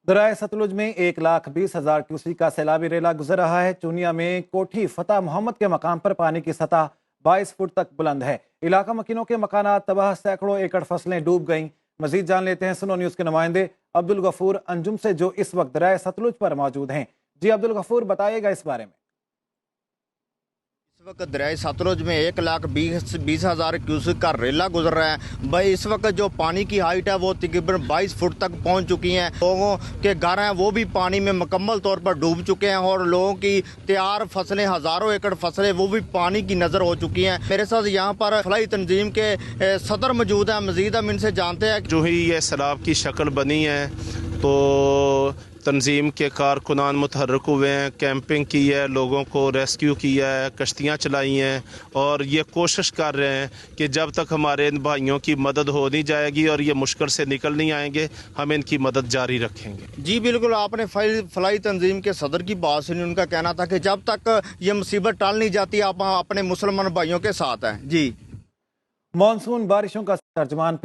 दरियाए सतलुज में 1,20,000 क्यूसेक का सैलाबी रेला गुजर रहा है। चूनिया में कोठी फतेह मोहम्मद के मकाम पर पानी की सतह 22 फुट तक बुलंद है। इलाका मकीनों के मकानात तबाह, सैकड़ों एकड़ फसलें डूब गईं। मजीद जान लेते हैं सुनो न्यूज़ के नुमाइंदे अब्दुल गफूर अंजुम से, जो इस वक्त दरियाए सतलुज पर मौजूद हैं। जी अब्दुल गफूर, बताइएगा इस बारे में। इस वक्त दरियाए सतलुज में 1,20,000 क्यूसेक का रेला गुजर रहा है। भाई इस वक्त जो पानी की हाइट है वो तकरीबन 22 फुट तक पहुंच चुकी है। लोगों के घर हैं वो भी पानी में मुकम्मल तौर पर डूब चुके हैं और लोगों की तैयार फसलें, हजारों एकड़ फसलें, वो भी पानी की नजर हो चुकी हैं। मेरे साथ यहाँ पर फलाही तंजीम के सदर मौजूद हैं। मजीद हम इनसे जानते हैं। जो ही ये सैलाब की शक्ल बनी है तो तंजीम के कारकुनान मुतहर्रिक हुए हैं, कैंपिंग की है, लोगों को रेस्क्यू किया है, कश्तियाँ चलाई हैं और ये कोशिश कर रहे हैं कि जब तक हमारे इन भाइयों की मदद हो नहीं जाएगी और ये मुश्किल से निकल नहीं आएंगे, हम इनकी मदद जारी रखेंगे। जी बिल्कुल, आपने फलाही तंजीम के सदर की बात सुनी। उनका कहना था कि जब तक ये मुसीबत टाल नहीं जाती आप अपने मुसलमान भाइयों के साथ हैं। जी, मानसून बारिशों का तर्जमान